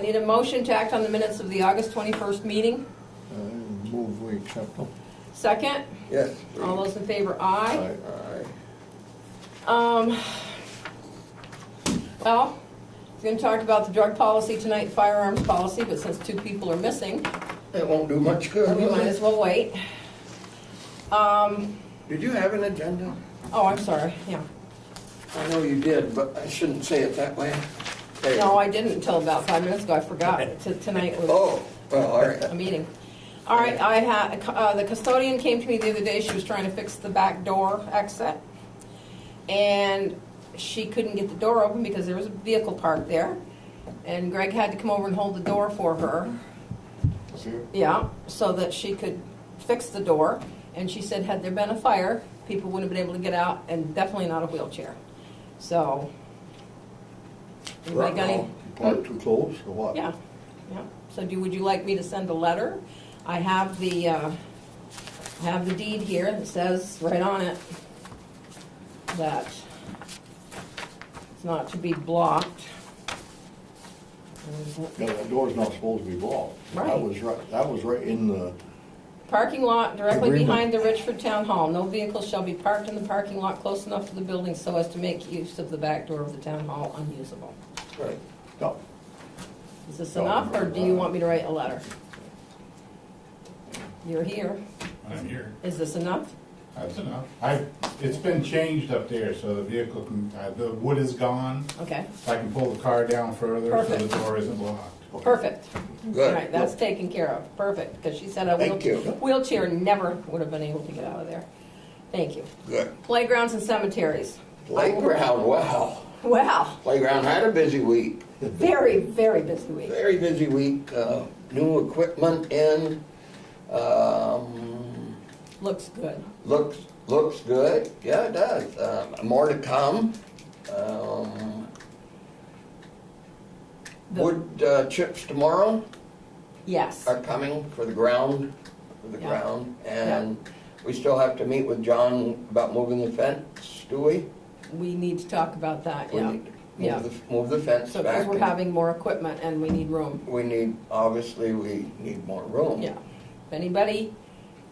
Need a motion to act on the minutes of the August 21st meeting? Move we accept them. Second? Yes. All those in favor, aye. Aye. Well, we're going to talk about the drug policy tonight, firearms policy, but since two people are missing, It won't do much good. we might as well wait. Did you have an agenda? Oh, I'm sorry, yeah. I know you did, but I shouldn't say it that way. Hey. No, I didn't until about 5 minutes ago, I forgot. Tonight was Oh, well, all right. a meeting. All right, I had, the custodian came to me the other day, she was trying to fix the back door exit. And she couldn't get the door open because there was a vehicle parked there. And Greg had to come over and hold the door for her. Yeah, so that she could fix the door. And she said, had there been a fire, people wouldn't have been able to get out, and definitely not a wheelchair. So, anybody got any? Parked too close or what? Yeah, yeah. So would you like me to send a letter? I have the deed here that says right on it that it's not to be blocked. Yeah, that door's not supposed to be blocked. Right. That was right in the, Parking lot directly Agreement. behind the Richford Town Hall. No vehicles shall be parked in the parking lot close enough to the building so as to make use of the back door of the town hall unusable. Right. no. Is this enough, or do you want me to write a letter? You're here. I'm here. Is this enough? That's enough. It's been changed up there, so the vehicle can, the wood is gone. Okay, I can pull the car down further, so Perfect. the door isn't blocked. perfect. All Good. right, that's taken care of. Perfect, because she said a Thank you. wheelchair never would have been able to get out of there. Thank you. Good. Playgrounds and cemeteries. Playground, wow. Wow, Playground had a busy week. very, very busy week. Very busy week. New equipment in. Looks good. Looks good. Yeah, it does. More to come. The- Wood chips tomorrow Yes, are coming for the ground, Yeah. ground. And we still have to meet with John about moving the fence, do we? we need to talk about that, We yeah. need to Yeah. Move the fence So, because back. we're having more equipment and we need room. Obviously, we need more room. Yeah. If anybody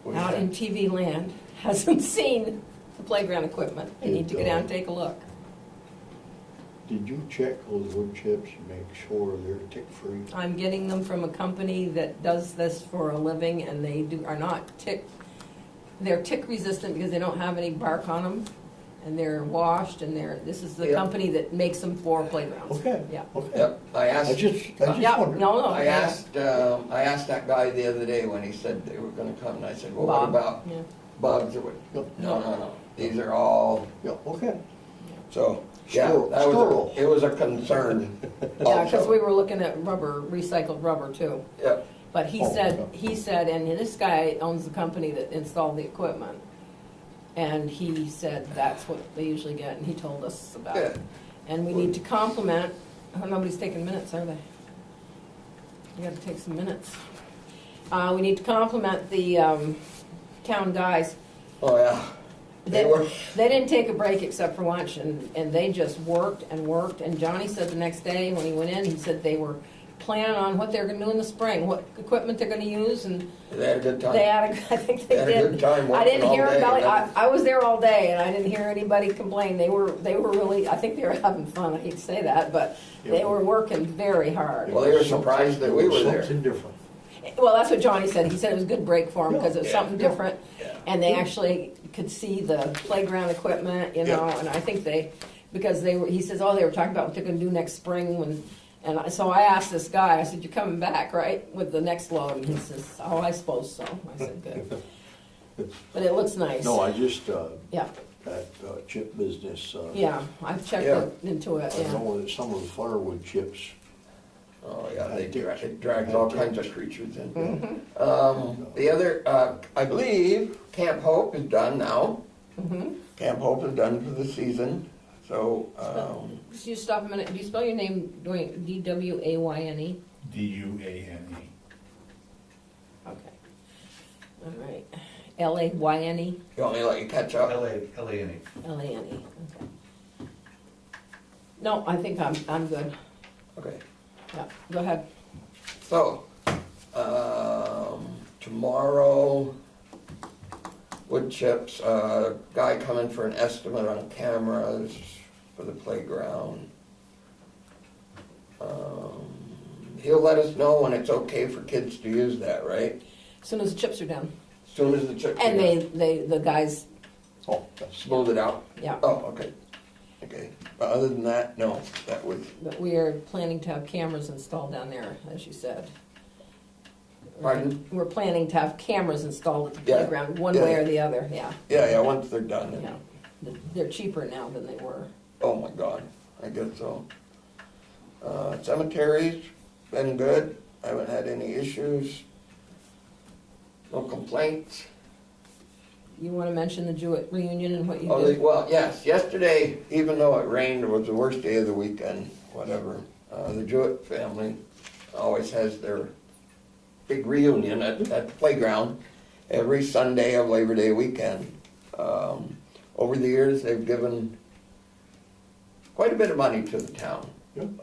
We out have- in TV land hasn't seen the playground equipment, they need to go down and take a look. Did you check those wood chips and make sure they're tick-free? I'm getting them from a company that does this for a living, and they are not they're tick resistant because they don't have any bark on them, and they're washed, and this is the Yeah. company that makes them for playgrounds. Okay. Yeah. Okay. Yep, I I asked, just Yeah, wondered. no, I yeah. asked that guy the other day when he said they were gonna come, and I said, well, what Bob, about yeah. bugs or what? Yep. No. These are all, Yeah, okay. so, yeah, Sterile. it was a concern Yeah, because also. we were looking at rubber, recycled rubber too. Yep, But he Oh, said, and this guy owns the company that installed the equipment. And he said that's what they usually get, and he told us about it. good. And we need to compliment, oh, nobody's taking minutes, are they? You gotta take some minutes. We need to compliment the town guys. Oh, yeah. They were, They didn't take a break except for lunch, and they just worked and worked. And Johnny said the next day when he went in, he said they were planning on what they're gonna do in the spring, what equipment they're gonna use, and they had a good time. they had, I think they They had a did. good time I didn't working hear all day, anybody, yeah. I was there all day, and I didn't hear anybody complain. They were really, I think they were having fun, I hate to say that, but they Yeah. were working very hard. Well, they were surprised that we were there. Something different. Well, that's what Johnny said. He said it was a good break for them because it was Yeah. something different. Yeah. And they actually could see the playground equipment, you know, and I think because he says, oh, they were talking about what they're gonna do next spring so I asked this guy, I said, you're coming back, right, with the next load? And he says, oh, I suppose so. I said, good. But it looks nice. No, I just, Yeah, that chip business, yeah, I've checked Yeah. into it, I yeah. know that some of the firewood chips, Oh, yeah, it drags all kinds of creatures in. Mm-hmm. The other, I believe Camp Hope is done now. Mm-hmm. Camp Hope is done for the season, so, Just you stop a minute. Do you spell your name doing D-W-A-Y-N-E? D-U-A-N-E. Okay. All right. L-A-Y-N-E? you want me to let you catch up? L-A-N-E. L-A-N-E, okay. No, I think I'm good. Okay. Yeah, go ahead. So, tomorrow, wood chips, guy coming for an estimate on cameras for the playground. He'll let us know when it's okay for kids to use that, right? As soon as the chips are down. As soon as the chips. And the guys, Oh, that's, Smooth it out? yeah. Oh, okay. Okay. But other than that, no, that was, But we are planning to have cameras installed down there, as you said. Pardon? We're planning to have cameras installed at the Yeah. playground, one Yeah. way or the other, yeah. yeah, once they're done. Yeah. They're cheaper now than they were. Oh my God, I guess so. Cemeteries, been good, I haven't had any issues. No complaints. You wanna mention the Jewett reunion and what you Oh, did? well, yes, yesterday, even though it rained, it was the worst day of the weekend, whatever. The Jewett family always has their big reunion at the playground every Sunday of Labor Day weekend. Over the years, they've given quite a bit of money to the town. Good.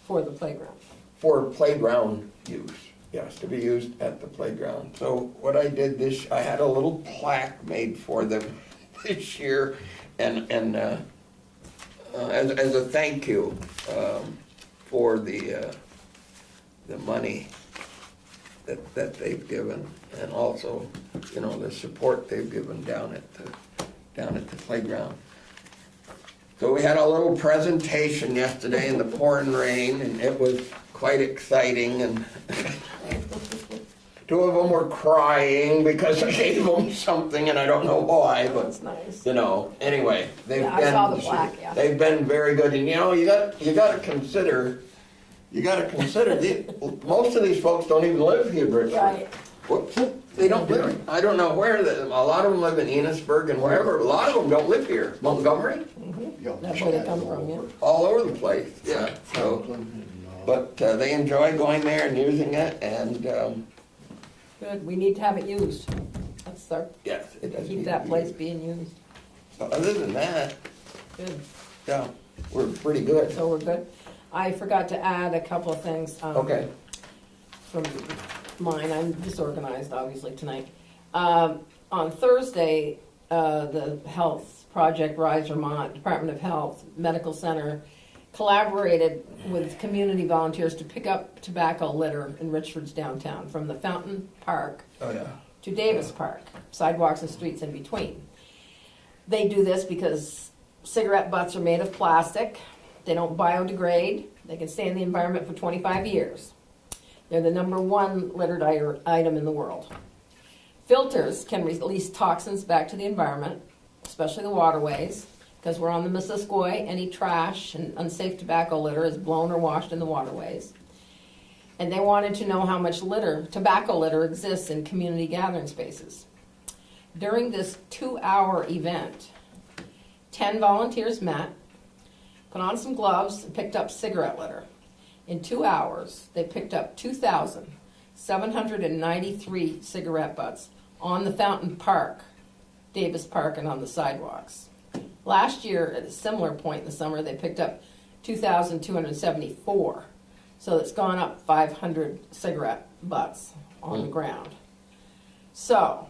For the playground. For playground use, yes, to be used at the playground. So what I did I had a little plaque made for them this year, and as a thank you for the money that they've given, and also, you know, the support they've given down at the playground. So we had a little presentation yesterday in the pouring rain, and it was quite exciting, and two of them were crying because I gave them something, and I don't know why, but, That's nice. you know, anyway, they've Yeah, been. I saw the plaque, yeah. They've been very good, and you know, you gotta consider, most of these folks don't even live here, Richford. Right. Whoops. They don't live, I don't know where, a lot of them live in Enosburg and wherever, a lot of them don't live here. Montgomery, yeah. That's where they come from, yeah. all over the place, yeah, so. Franklin and, But they enjoy going there and using it, and, Good, we need to have it used. That's our, yes, it does. keep need that to be place used. being used. So other than that, Good, yeah, we're pretty good. so we're good. I forgot to add a couple of things. Okay, From mine, I'm disorganized obviously tonight. On Thursday, the Health Project Rise Vermont, Department of Health, Medical Center collaborated with community volunteers to pick up tobacco litter in Richford's downtown, from the Fountain Park oh yeah, to Davis Park, sidewalks and streets in between. They do this because cigarette butts are made of plastic, they don't biodegrade, they can stay in the environment for 25 years. They're the #1 littered item in the world. Filters can release toxins back to the environment, especially the waterways, because we're on the Missisquoi. Any trash and unsafe tobacco litter is blown or washed in the waterways. And they wanted to know how much tobacco litter exists in community gathering spaces. During this 2-hour event, 10 volunteers met, put on some gloves, and picked up cigarette litter. In 2 hours, they picked up 2,793 cigarette butts on the Fountain Park, Davis Park, and on the sidewalks. Last year, at a similar point in the summer, they picked up 2,274. So it's gone up 500 cigarette butts on the ground. So,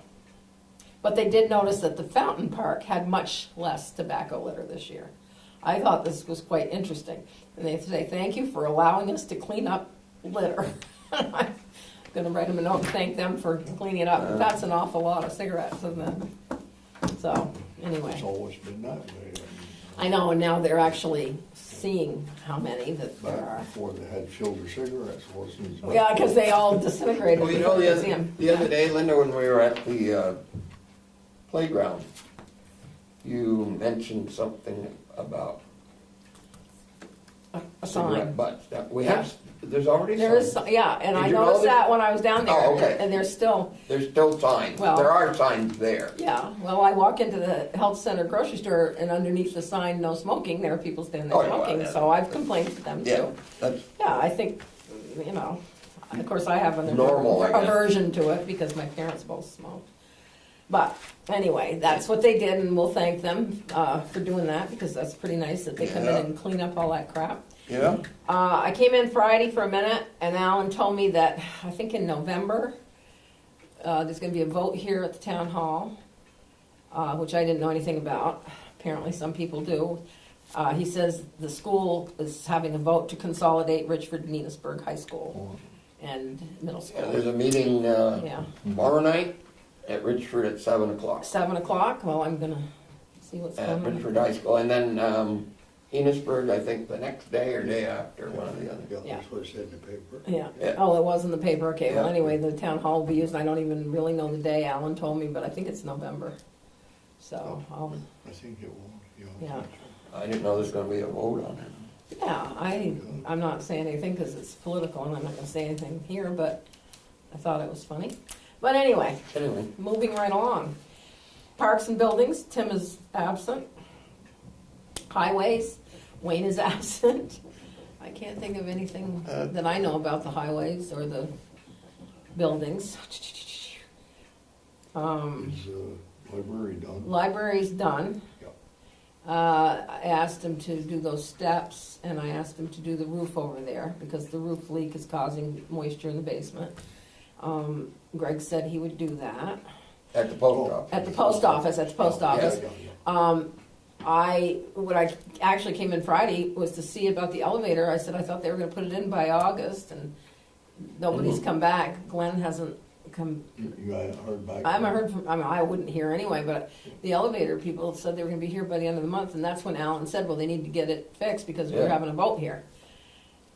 but they did notice that the Fountain Park had much less tobacco litter this year. I thought this was quite interesting. And they say, thank you for allowing us to clean up litter. I'm gonna write them a note and thank them for cleaning it up. That's an awful lot of cigarettes, isn't it? So, anyway. it's always been that way. I know, and now they're actually seeing how many that there Back are. before they had filter cigarettes, wasn't it? Yeah, because they all disintegrated well, you before know, you could see 'em. the other day, Linda, when we were at the playground, you mentioned something about A cigarette sign. butts. We have, there's already There is, signs. yeah, and Did I you know noticed that? that when I was down there. Oh, okay. And there's still, There's still signs. Well- There are signs there. yeah, well, I walk into the health center grocery store and underneath the sign, no smoking, there are people standing there Oh, yeah, well, smoking, yeah. so I've complained to them Yeah, too. that's, Yeah, I think, you know, of course I have an Normal, I guess. aversion to it because my parents both smoked. But anyway, that's what they did, and we'll thank them for doing that, because that's pretty nice that they come in Yeah. and clean up all that crap. Yeah? I came in Friday for a minute, and Alan told me that, I think in November, there's gonna be a vote here at the town hall, which I didn't know anything about. Apparently some people do. He says the school is having a vote to consolidate Richford and Enosburg High School and middle Yeah, school. there's a meeting, Yeah, tomorrow night at Richford at 7 o'clock. 7 o'clock, well, I'm gonna see what's At going on. Richford High School, and then, Enosburg, I think the next day or day after, one or the other. Yeah. That's what it said in the paper. Yeah, Yeah. oh, it was in the paper, okay, well, Yeah. anyway, the town hall will be used, I don't even really know the day, Alan told me, but I think it's November. So, I think it will, Yeah. I didn't know there's gonna be a vote on it. yeah, I'm not saying anything because it's political and I'm not gonna say anything here, but I thought it was funny. But anyway, Anyway, moving right along. Parks and buildings, Tim is absent. Highways, Wayne is absent. I can't think of anything that I know about the highways or the buildings. Is the library done? Library's done. Yep. I asked him to do those steps, and I asked him to do the roof over there, because the roof leak is causing moisture in the basement. Greg said he would do that. at the post office. At the post office, what I actually came in Friday was to see about the elevator. I said I thought they were gonna put it in by August, and nobody's come back. Glenn hasn't come. You haven't heard back? I haven't heard from, I wouldn't hear anyway, but the elevator people said they were gonna be here by the end of the month, and that's when Alan said, well, they need to get it fixed because we're Yeah. having a vote here.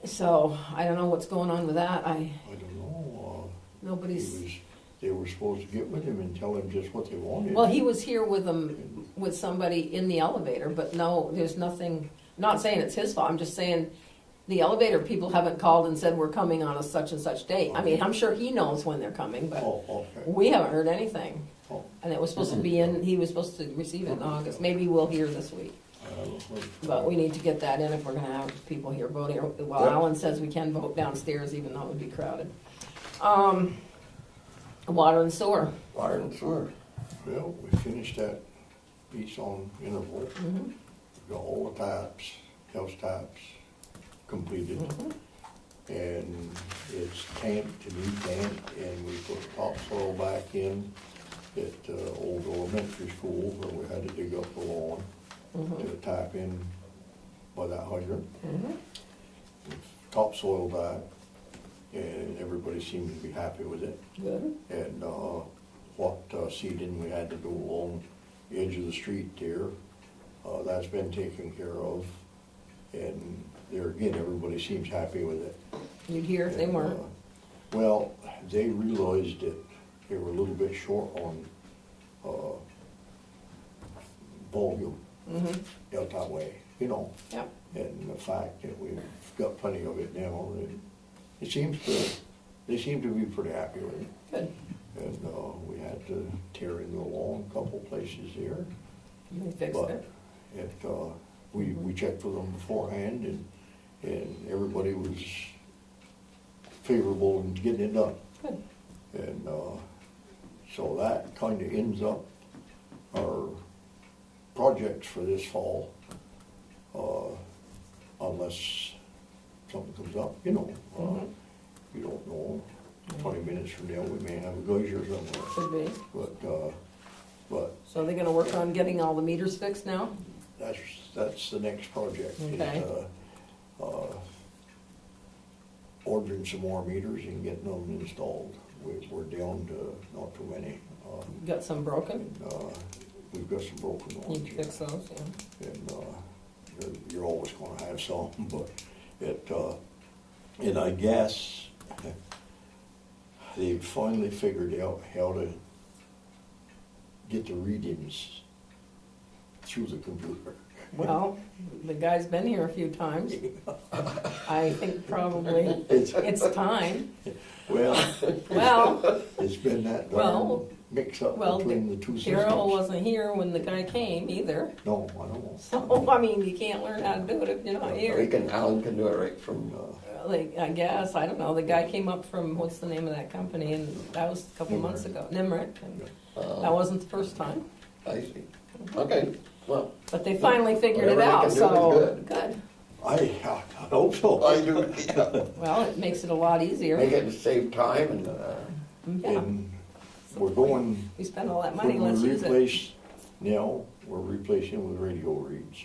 So, I don't know what's going on with that. I don't know, Nobody's, they were supposed to get with him and tell him just what they wanted. well, he was here with them, with somebody in the elevator, but no, there's nothing, I'm not saying it's his fault, I'm just saying the elevator people haven't called and said we're coming on a such and such date. I mean, I'm sure he knows when they're coming, but Oh, okay. we haven't heard anything. Oh. And it was supposed to be in, he was supposed to receive it in August. Maybe we'll hear this week. I haven't heard. But we need to get that in if we're gonna have people here voting. Well, Yep. Alan says we can vote downstairs even though it would be crowded. Water and sewer. Water and sewer. Well, we finished that piece on interval. Mhm. Got all the taps, house taps completed. Mhm. And it's tamped, a new tank, and we put topsoil back in at old elementary school where we had to dig up the lawn to tap in by that hydrant. Mhm. Topsoil that, and everybody seemed to be happy with it. Good. And what seeding we had to do along the edge of the street there, that's been taken care of. And there again, everybody seems happy with it. You'd hear if they And, weren't. Well, they realized that they were a little bit short on volume out that way, you know. Yep. And the fact that we've got plenty of it now, and it seems to, they seem to be pretty happy with it. Good. And we had to tear in the lawn a couple places there. You fixed But it. we checked with them beforehand, and everybody was favorable in getting it done. Good. And so that kind of ends up our projects for this fall, unless something comes up, you know. You don't know, 20 minutes from now, we may have a glacier somewhere. Could be. But So they're gonna work on getting all the meters fixed now? that's the next project. is, Okay. Ordering some more meters and getting them installed. We're down to not too many. Got some broken? We've got some broken You ones. can fix those, yeah. And you're always gonna have some, but and I guess they've finally figured out how to get the readings through the computer. Well, the guy's been here a few times. I think probably it's time. Well, Well, it's been that Well, mix-up well, between the two systems. Carol wasn't here when the guy came either. No, I don't know. So, I mean, you can't learn how to do it if you're not here. Alan can do it right from, Like, I guess, I don't know, the guy came up from, what's the name of that company, and that was a couple months ago, Nimrick, and that wasn't the first time. I see. Okay, well, But they finally figured it Whatever they out, can do is so, good. good. I hope so. I do, yeah. Well, it makes it a lot easier. Make it save time and, Yeah, And we're going, we spend all that money, when let's we use it. replace, now, we're replacing with radio reads.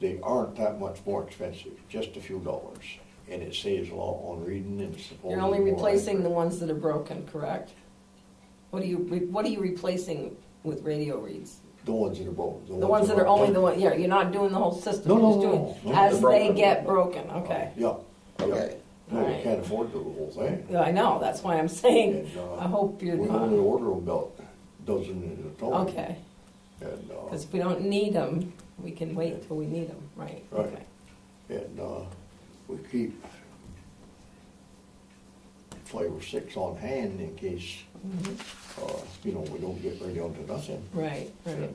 They aren't that much more expensive, just a few dollars, and it saves a lot on reading and supposedly. You're only more replacing the accurate. ones that are broken, correct? What are you replacing with radio reads? The ones that are broken. The ones that are only the one. one, yeah, you're not doing the whole system, No, you're no, just no, doing, no. as The they broken. get broken, okay. Yeah, yeah. okay. No, we Alright. can't afford to do the whole thing. Yeah, I know, that's why I'm saying, And, I hope you're We not, only order about a dozen at a time. okay. And, Because if we don't need them, we can wait till we need them, right? Right. Okay. and, we keep 5 or 6 on hand in case, Mhm. we don't get right onto nothing. Right, right.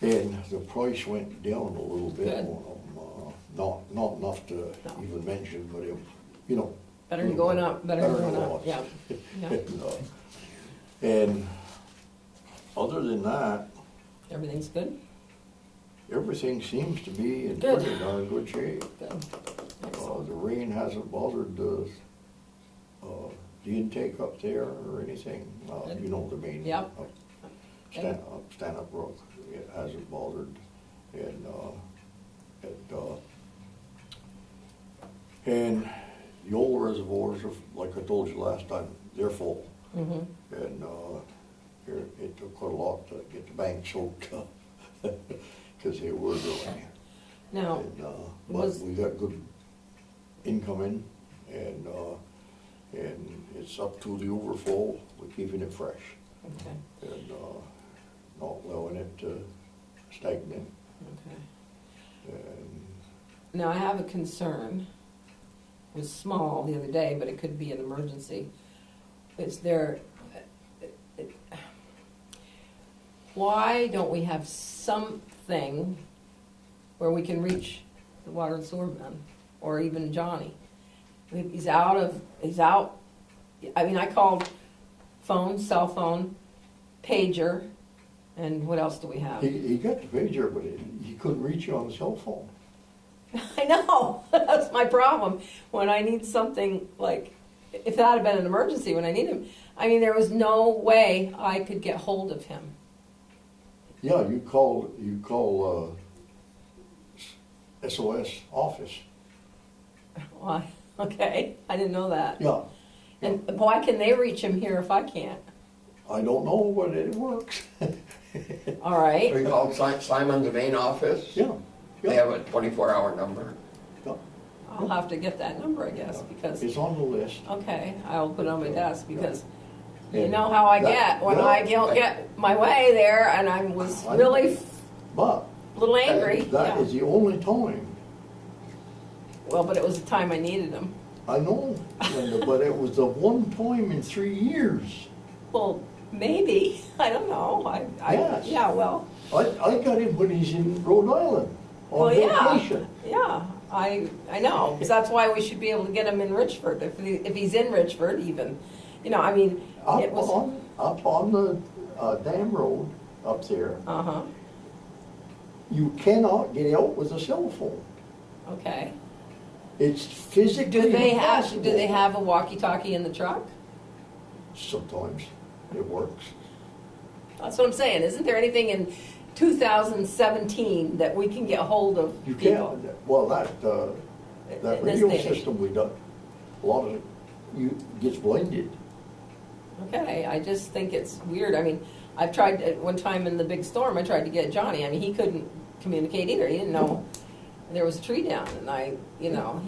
And the price went down a little bit Good. on them, not enough to No. even mention, but Better than going up, better than going up, yeah. Yeah. And other than that, Everything's good? everything seems to be in Good. pretty darn good shape. Good. Excellent. The rain hasn't bothered the intake up there or anything, Good. the main. Yep. Stand-up roof, it hasn't bothered, and, and the old reservoirs, like I told you last time, they're full, Mhm. and, it took quite a lot to get the bank soaked up, because they were dry. Now, And, but was- we got good incoming, and it's up to the overflow, we're keeping it fresh, okay, and, not allowing it to stagnate, okay. and, Now, I have a concern. It was small the other day, but it could be an emergency. Is there, why don't we have something where we can reach the water and sewer man, or even Johnny? He's out, I mean, I called phone, cell phone, pager, and what else do we have? he got the pager, but he couldn't reach you on the cell phone. I know, that's my problem. When I need something, like, if that had been an emergency when I need him, I mean, there was no way I could get hold of him. Yeah, you call, SOS office, Why? Okay, I didn't know that. yeah. And why can they reach him here if I can't? I don't know, but it works. All So right, you called Simon's main office? Yeah, They yeah, have a 24-hour number. yeah. I'll have to get that number, I guess, because, It's on the list. okay, I'll put it on my desk, because you And know how I that- get when yeah, I don't get my way there, and I was I- really But a little angry. that Yeah. is the only time, Well, but it was the time I needed him. I know, Linda, but it was the one time in 3 years. Well, maybe, I don't know, Yes. yeah, well, I got him when he's in Rhode Island well, on yeah, vacation. yeah, I know, because that's why we should be able to get him in Richford, if he's in Richford even, I mean, Up it was, on the dam road up there, uh-huh, you cannot get out with a cell phone. okay. It's physically Do they impossible. have a walkie-talkie in the truck? Sometimes it works. That's what I'm saying, isn't there anything in 2017 that we can get hold of You people? can't, well, that in this radio day and age? system we got, a lot of it gets blended. Okay, I just think it's weird. I mean, I've tried, at one time in the big storm, I tried to get Johnny. I mean, he couldn't communicate either. He didn't know there was a tree down, and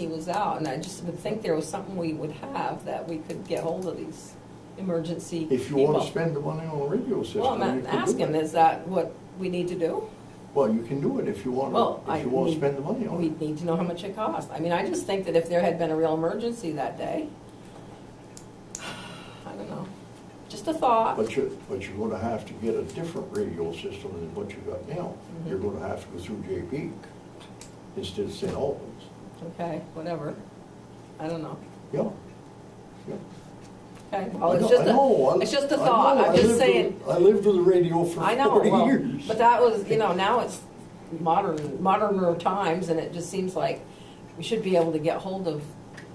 he was out. And I just would think there was something we would have that we could get hold of these emergency If you people. want to spend the money on a radio system, Well, you I'm can asking, do it. is that what we need to do? Well, you can do it if you want Well, to, if you want to spend the money on We it. need to know how much it costs. I mean, I just think that if there had been a real emergency that day, I don't know, just a thought. But you're gonna have to get a different radio system than what you got now. Mm-hmm. You're gonna have to go through J. Peak instead of St. Albans. Okay, whatever. I don't know. Yeah, yeah. Okay, well, I it's know- just I know, it's just a I thought. know, I'm I just lived saying. with- I lived with the radio for I know, 40 well, years. but that was, now it's moderner times, and it just seems like we should be able to get hold of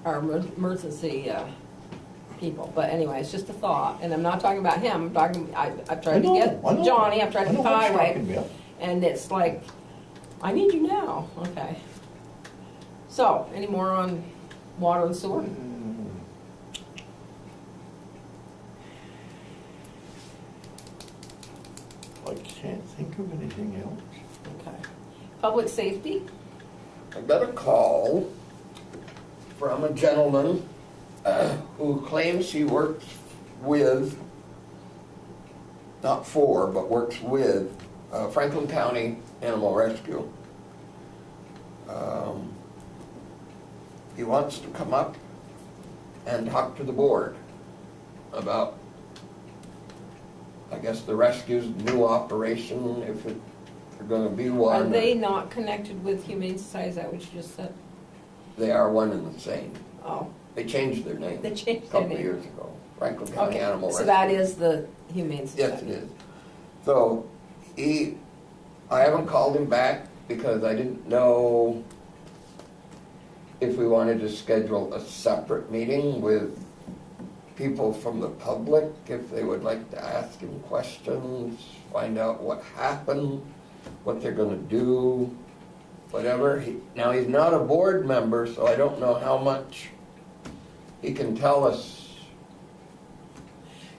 our emergency people. But anyway, it's just a thought, and I'm not talking about him. I'm talking. I've tried to get I know. Johnny. I've tried to I know get what's Highway, talking about. and it's like, I need you now. Okay. So, any more on water and sewer? I can't think of anything else. Okay. Public safety? I got a call from a gentleman who claims he works with, not for, but works with Franklin County Animal Rescue. He wants to come up and talk to the board about, I guess, the rescue's new operation, if it's gonna be Are one. they not connected with Humane Society? Is that what you just said? They are one and the same. Oh, They changed their name. they A changed their couple name. of years ago. Franklin County Okay, Animal so Rescue. that is the Humane Society? Yes, it is. So, I haven't called him back because I didn't know if we wanted to schedule a separate meeting with people from the public, if they would like to ask him questions, find out what happened, what they're gonna do, whatever. Now, he's not a board member, so I don't know how much he can tell us.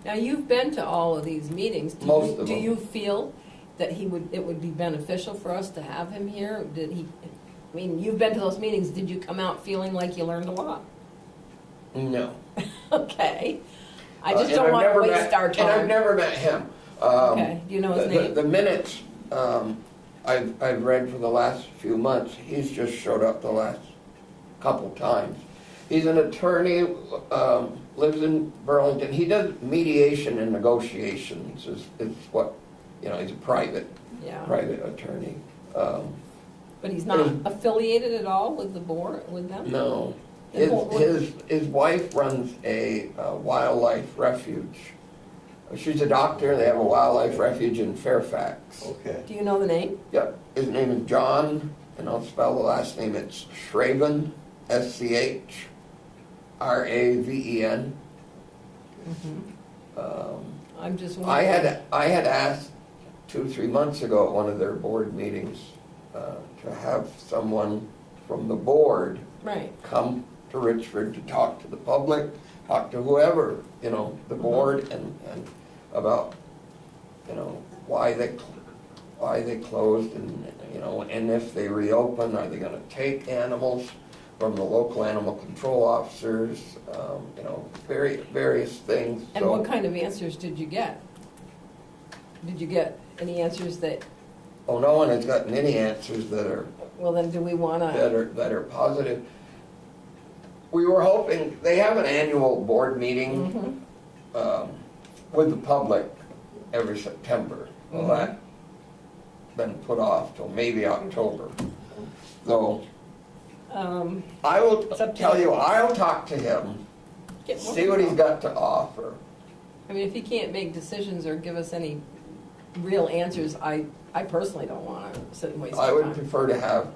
Now, you've been to all of these meetings. Most of Do them. you feel that it would be beneficial for us to have him here? I mean, you've been to those meetings. Did you come out feeling like you learned a lot? No. Okay. I just And don't I've want to never waste met- our And I've time. never met him. Okay, do you know his name? The minutes, I've read for the last few months, he's just showed up the last couple times. He's an attorney, lives in Burlington. He does mediation and negotiations is what, he's a private Yeah, attorney. but he's not affiliated at all with the board, with them? No. Then what- His wife runs a wildlife refuge. She's a doctor, they have a wildlife refuge in Fairfax. Okay. Do you know the name? Yep, his name is John, and I'll spell the last name, it's Schraven, SCHRAVEN. I'm just I wondering. had asked 2-3 months ago at one of their board meetings to have someone from the board Right, come to Richford to talk to the public, talk to whoever, the board, and about, why they closed, and if they reopen, are they gonna take animals from the local animal control officers, various things. and So- what kind of answers did you get? Did you get any answers that, Oh, no one has gotten any answers that are well, then do we want to? that are positive. We were hoping, they have an annual board meeting with the public every September. Well, that's been put off till maybe October. So I will It's up to tell you. you, I'll talk to him, Get more see what he's info. got to offer. I mean, if he can't make decisions or give us any real answers, I personally don't want to sit and waste I our would time. prefer to have,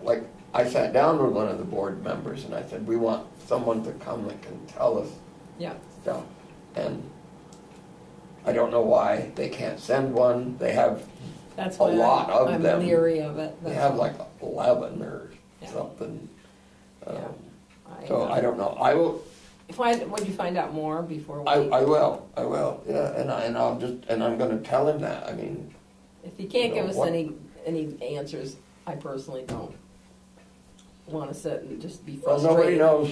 like, I sat down with one of the board members and I said, we want someone to come that can tell us Yeah, stuff. And I don't know why they can't send one. They have, that's A why lot of I'm them. leery of it. they That's have all. like 11 or Yeah. something. Yeah. So I don't know. I will, Would you find out more before we? I will, yeah, and I'm gonna tell him that. I mean, If he can't give us What- any answers, I personally don't want to sit and just be well, nobody frustrated. knows.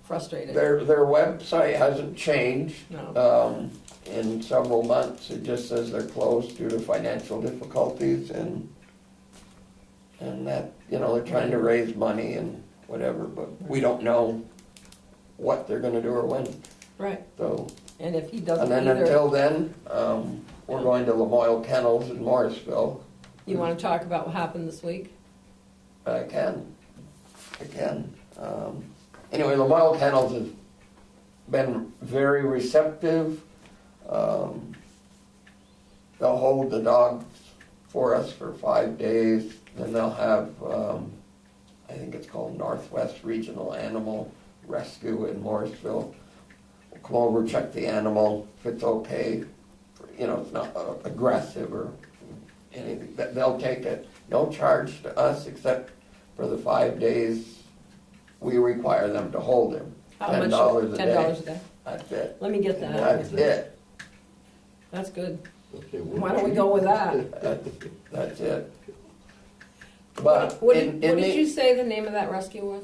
Frustrated. Their website hasn't changed. No. In several months. It just says they're closed due to financial difficulties and that, they're trying to raise money and whatever, but we don't know what they're gonna do or when. Right, So, and if he and doesn't then either, until then, we're going to Lamoille Kennels in Morrisville. you want to talk about what happened this week? I can. Anyway, Lamoille Kennels has been very receptive. They'll hold the dogs for us for 5 days. Then they'll have, I think it's called Northwest Regional Animal Rescue in Morrisville. We'll come over, check the animal, if it's okay, you know, it's not aggressive or anything. They'll take it, no charge to us except for the 5 days we require them to hold him. How much? $10 a day. $10 a day. That's it. Let me get that. That's it. That's good. Okay, Why don't we go with that? That's it. But What in did the you say the name of that rescue was?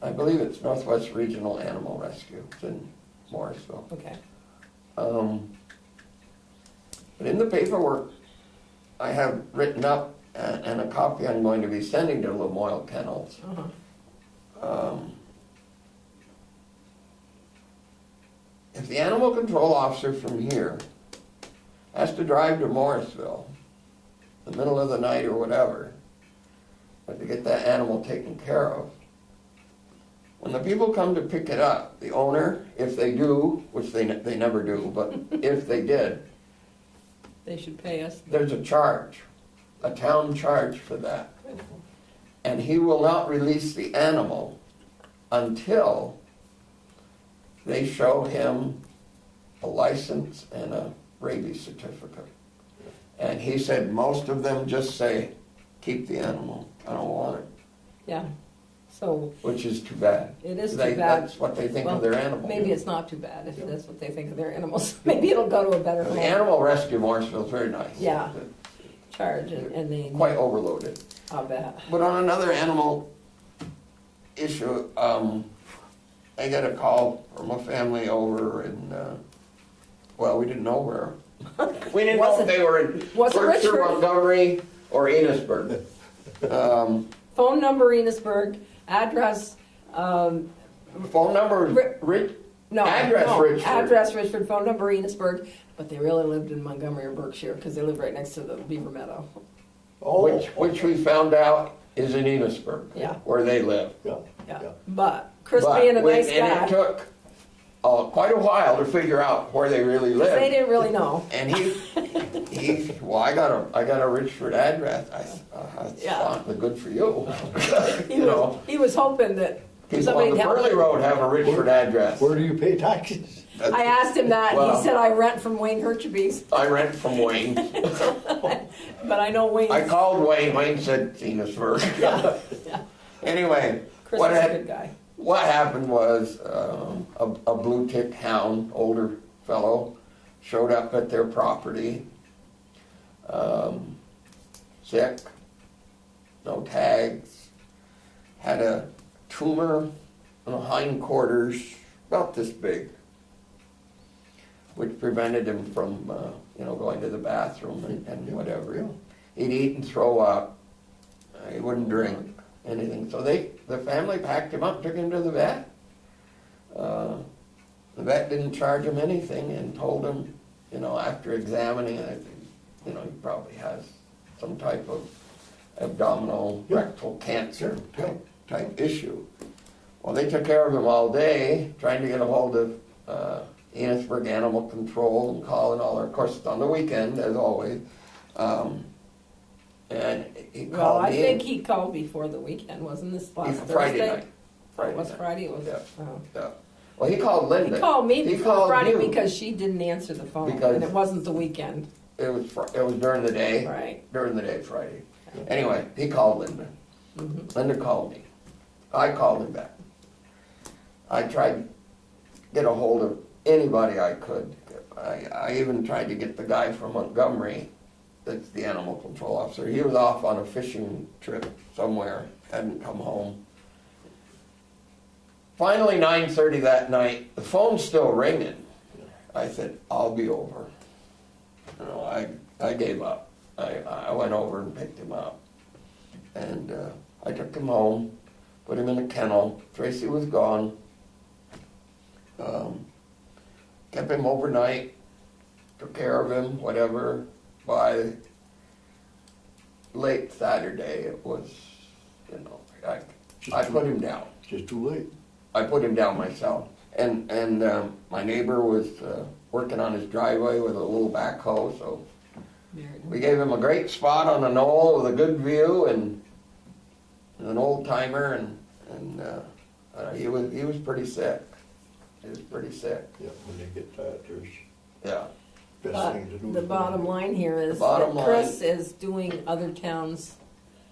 I believe it's Northwest Regional Animal Rescue. It's in Morrisville. Okay. But in the paperwork, I have written up and a copy I'm going to be sending to Lamoille Kennels. Uh-huh. If the animal control officer from here has to drive to Morrisville, the middle of the night or whatever, but to get that animal taken care of, when the people come to pick it up, the owner, if they do, which they never do, but if they did, They should pay us. there's a charge, a town charge for that. And he will not release the animal until they show him a license and a rabies certificate. And he said most of them just say, keep the animal, I don't want it, Yeah. So which is too bad. it is too bad. That's what they think Well, of their animal. maybe it's not too bad if that's what they think of their animals. Maybe it'll go to a better The home. animal rescue Morrisville is very nice. Yeah. Charge and they. Quite overloaded. I'll bet. But on another animal issue, I got a call from a family over in, well, we didn't know where. We didn't know Was if it- they were in was it Berkshire, Richford? Montgomery, or Enosburg. Phone number Enosburg, address, Phone number, no. Address no, Richford. Address Richford, phone number Enosburg, but they really lived in Montgomery or Berkshire because they live right next to the Beaver Meadow. Oh, which we found out is in Enosburg. Yeah. Where they live. yeah, Yeah. yeah. But Chris But being a when- nice And it guy, took quite a while to figure out where they really lived. they didn't really know. And well, I got a Richford address. That's Yeah. fine, good for you. He You know, was, he was hoping that people somebody on the help Burley him. Road have a Richford address. Where do you pay taxes? I asked him that, and Well- he said, I rent from Wayne Herchabees, I rent from Wayne. but I know Wayne. I called Wayne. Wayne said Enosburg. Yeah, yeah. Anyway, Chris what is a had good guy. What happened was a blue tick hound, older fellow, showed up at their property, sick, no tags, had a tumor on the hindquarters about this big, which prevented him from going to the bathroom and whatever. He'd eat and throw up. He wouldn't drink anything. So the family packed him up, took him to the vet. The vet didn't charge him anything and told him, after examining it, he probably has some type of abdominal rectal cancer type issue. Well, they took care of him all day, trying to get a hold of Enosburg Animal Control and calling all their, of course, it's on the weekend, as always. And he Well, called I me think in- he called before the weekend, wasn't this last Thursday? Friday night. Oh, it was Friday, it was, Yeah. oh. Yeah. Well, he called Linda. He called me He before called Friday you. because she didn't answer the phone, Because- and it wasn't the weekend. It was during the day. Right. During the day, Friday. Anyway, he called Linda. Mhm. Linda called me. I called him back. I tried to get a hold of anybody I could. I even tried to get the guy from Montgomery, that's the animal control officer. He was off on a fishing trip somewhere, hadn't come home. Finally, 9:30 that night, the phone's still ringing. I said, I'll be over. I gave up. I went over and picked him up. And I took him home, put him in a kennel. Tracy was gone. Kept him overnight, took care of him, whatever. By late Saturday, it was, I put him down. Just too late. I put him down myself. And my neighbor was working on his driveway with a little backhoe, so We gave him a great spot on a knoll with a good view and an old timer and he was pretty sick. He was pretty sick. Yeah, when they get that, there's Yeah. best But thing to do. the is bottom line here is The bottom that Chris is doing other towns'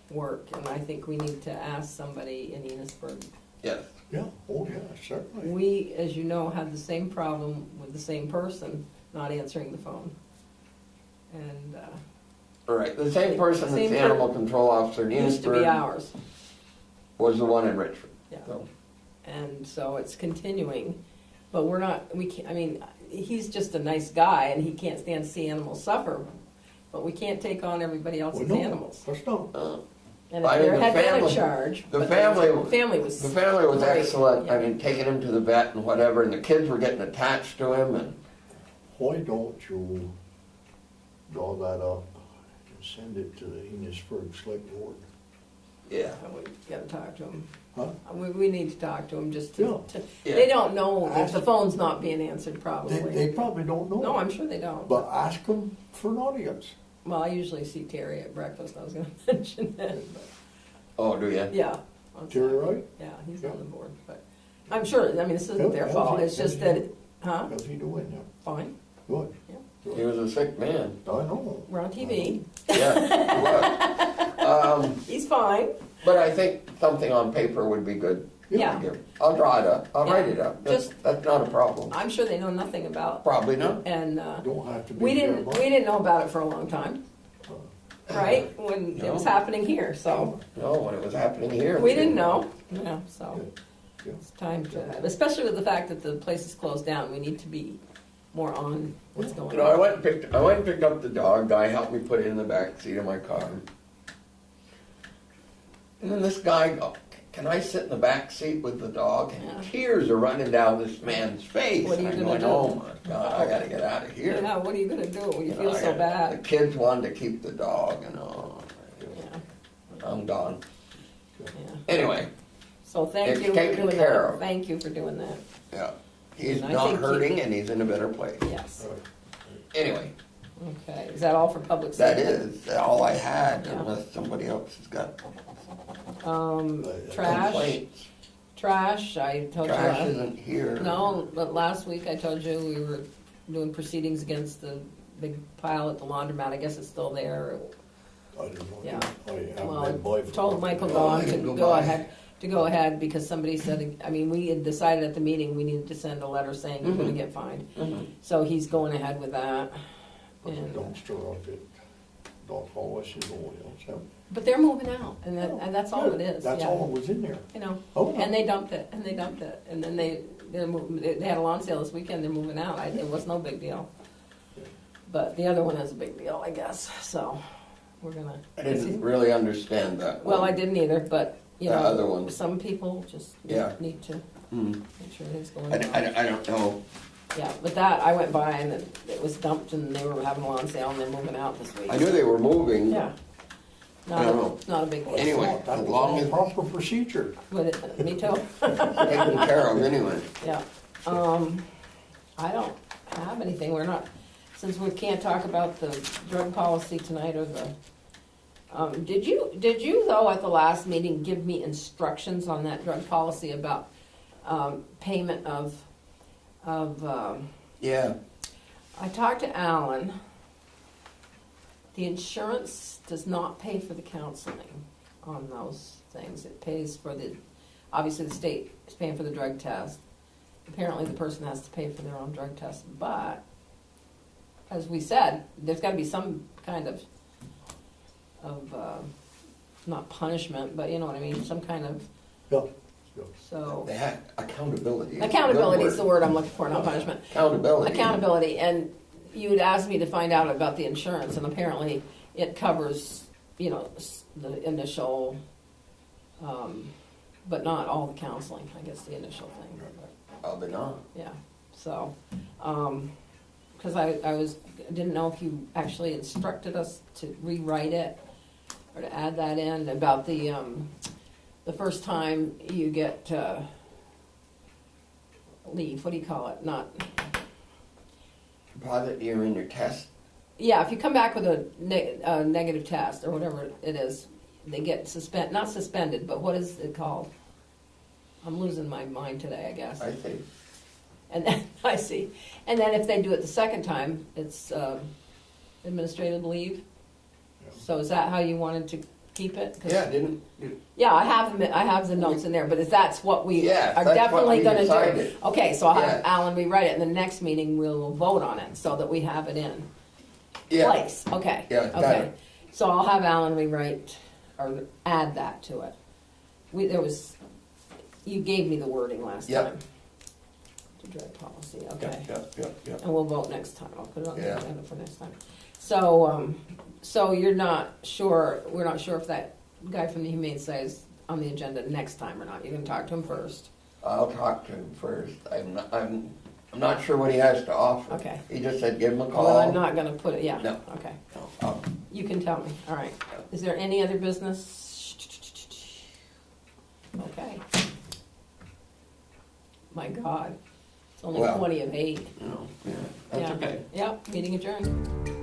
work, and I think we need to ask somebody in Enosburg. Yes. Yeah, oh yeah, certainly. We, as you know, had the same problem with the same person not answering the phone. And All right. The same person that's Same the animal control officer in used to be Enosburg ours. was the one in Richford. Yeah. So, And so it's continuing, but we're not, we can't, I mean, he's just a nice guy and he can't stand to see animals suffer, but we can't take on everybody Well, else's no, animals. that's not. And if I mean, there the had been a family- charge. the but family- the family was. the family was great, excellent. yeah. I mean, taking him to the vet and whatever, and the kids were getting attached to him and Why don't you draw that up and send it to the Enosburg Selectboard? yeah. We gotta talk to him. Huh? We need to talk to him just Yeah. Yeah. they don't know that the phone's not being answered probably. They probably don't know. No, I'm sure they don't. But ask them for an audience. Well, I usually see Terry at breakfast, I was gonna mention that, but, Oh, do you? yeah. on Terry Saturday. Wright? Yeah, he's Yeah. on the board, but I'm sure, I mean, this isn't Yeah, their how's fault, he- it's just how's he- that, huh? How's he doing now? Fine, Good. Yeah. Good. He was a sick man. I know. we're on TV, Yeah, he was. he's fine, But I think something on paper would be good. yeah. I'll draw it up. I'll Yeah. write it up. That's not a problem. I'm sure they know nothing about, Probably not. and, Don't have to be. we there didn't much. know about it for a long time, right? When it was No. happening here, so, No, when it was happening here. we didn't know, yeah, so. Yeah. It's time to, especially with the fact that the place is closed down, we need to be more on what's going You know, I on. went and picked up the dog. Guy helped me put it in the back seat of my car. And then this guy go, "Can I sit in the back seat with the dog?" And Yeah. tears are running down this man's face. What are you And I'm gonna going, do? "Oh my God, I gotta get out of here." Yeah, what are you gonna do? You You know, feel so The bad. kids wanted to keep the dog, and Yeah, I'm gone. yeah. Anyway, So thank It's you for taken doing care that. of. Thank you for doing that. yeah, he's And I not think he- hurting, and he's in a better place. Yes. Right. Anyway, Okay. Is that all for public that safety? is all I had, Yeah. unless somebody else has got Trash. complaints. Trash. I told Trash you. isn't here. No, but last week I told you we were doing proceedings against the big pile at the laundromat. I guess it's still there. I don't know. Yeah. I haven't Well, been by I for- told Michael Oh, I Dawn to didn't go by. ahead, because somebody said, I mean, we had decided at the meeting, we needed to send a letter saying you're gonna Mhm. get fined. Mhm. So he's going ahead with that. But the And- dumpster up at Don Hollis is all else. But they're moving out, and that's all it is, That's yeah. all that was in there. You know, Oh, and they dumped it, and then they had a lawn sale this weekend, they're moving out, it was no big deal. But the other one is a big deal, I guess, so, we're gonna. I didn't really understand that. Well, one. I didn't either, but, you The know, other one. some people just Yeah. need to Mm. make sure it's going I, on. I don't know. Yeah, but that, I went by and it was dumped and they were having a lawn sale and they're moving out this week. I knew they were moving. Yeah. I don't know. Not a big deal. Anyway, That as was long all as- proper procedure. But me too, Taken care of anyway. yeah. I don't have anything, we're not, since we can't talk about the drug policy tonight or the, did you though at the last meeting give me instructions on that drug policy about, payment of, Yeah. I talked to Alan. The insurance does not pay for the counseling on those things. It pays for obviously the state is paying for the drug test. Apparently the person has to pay for their own drug test, but as we said, there's gotta be some kind of, not punishment, but you know what I mean, some kind of, Yeah. Yeah. so. They had accountability. Accountability is the word I'm looking for, not punishment. Accountability. Accountability, and you'd asked me to find out about the insurance, and apparently it covers, the initial, but not all the counseling, I guess the initial thing, Probably not. yeah, so, cause I didn't know if you actually instructed us to rewrite it, or to add that in about the first time you get, leave, what do you call it, not, Deposit you're in your test. yeah, if you come back with a negative test or whatever it is, they get not suspended, but what is it called? I'm losing my mind today, I guess. I see. And then, I see. And then if they do it the second time, it's administrative leave. Yeah. So is that how you wanted to keep it? 'Cause- Yeah, didn't, Yeah, I have the notes in there, but if that's what we Yeah, are that's what definitely we gonna do. decided. Okay, so I'll have Yeah. Alan rewrite it, and the next meeting we'll vote on it, so that we have it in yeah, place. Okay. Yeah, got Okay. it. So I'll have Alan rewrite, or add that to it. You gave me the wording last Yep. time. To dread policy, okay. Yep. And we'll vote next time, I'll put it on the Yeah. agenda for next time. So you're not sure, we're not sure if that guy from the Humane Society is on the agenda next time or not, you're gonna talk to him first? I'll talk to him first. I'm not sure what he has to offer. Okay. He just said give him a call. Well, I'm not gonna put it, yeah, No. okay, No, you can tell me, all right. Is there any other business? Okay. My God, it's only Well, 20 of 8. no, yeah, that's Yeah. okay. Yep, meeting adjourned.